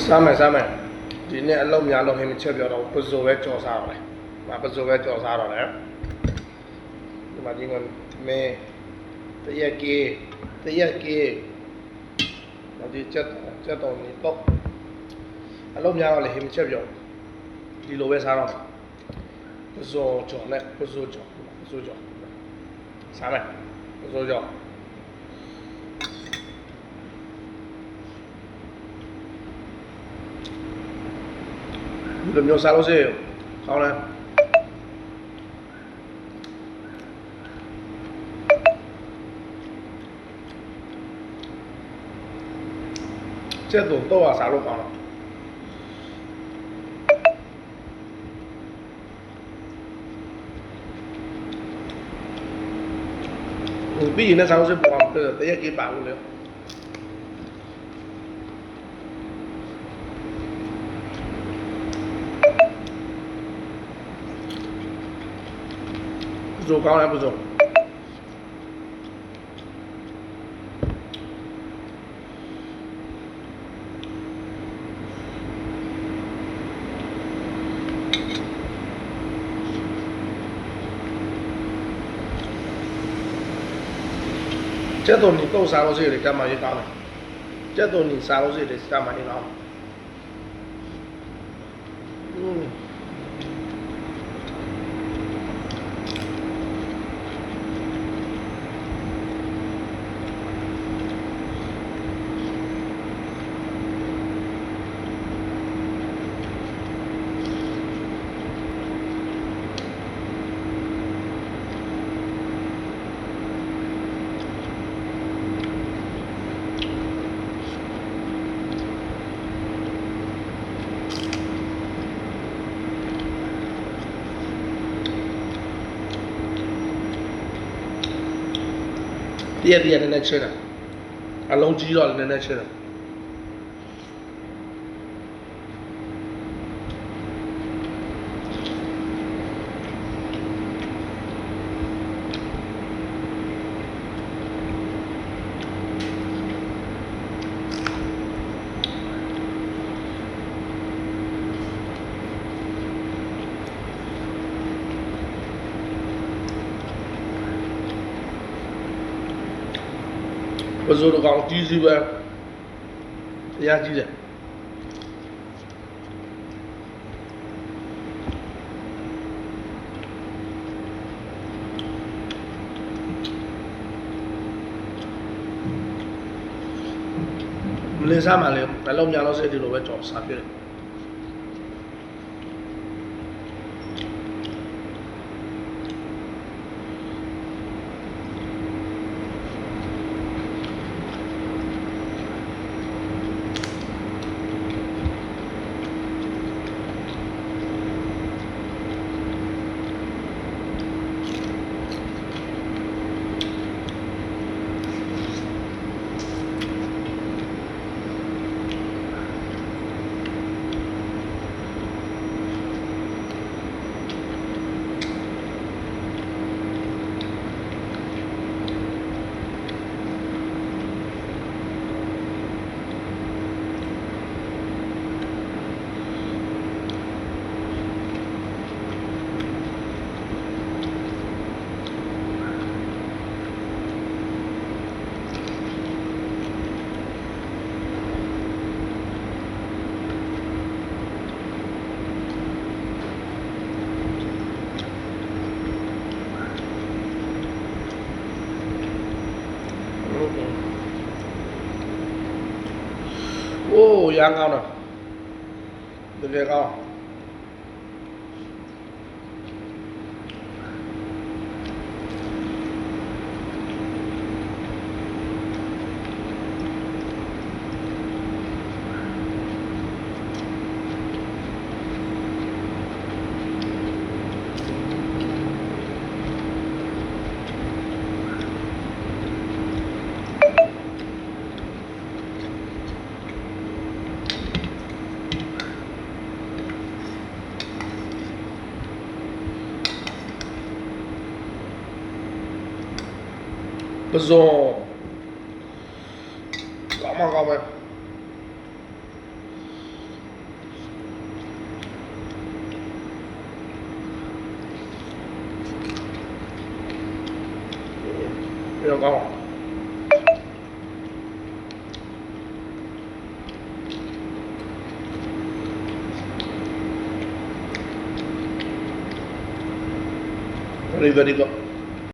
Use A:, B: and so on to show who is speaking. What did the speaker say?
A: စားမယ်ဒီနေ့အလုံးများလုံးဟင်းမချက်ပြောတော့ပဇိုပဲကြော်စားတော့လေ။ပဇိုပဲကြော်စားတော့လေ။ဒီမှာဒီကမဲတရက်ကြီးဒီချက်တော့နေတော့အလုံးများတော့လေဟင်းမချက်ပြောဒီလိုပဲစားတော့ပဇိုကြော်နဲ့ပဇိုကြော်စားမယ်ပဇိုကြော်ဒီလိုမျိုးစားလို့စေကောင်းတယ်ကျက်တော့စားလို့ကောင်းတော့ပြီးရင်လည်းစားလို့စေပေါ်အောင်တရက်ကြီးပါလို့လေ不走高来不走。这都你够啥东西的干嘛一高呢？这都你啥东西的干嘛一高？တရက်နည်းနည်းချင်းတာအလုံးကြီးတော့နည်းနည်းချင်းတာပဇိုတော့ကောင်းကြီးစီပဲအများကြီးတယ်မလေးစားမှလည်းအလုံးများလို့စိတ်ဒီလိုပဲကြော်စားပြတယ်โอ้ยางเอาหน่อยเด็กๆเอา不送，干嘛？ ပြောကောင်း very very good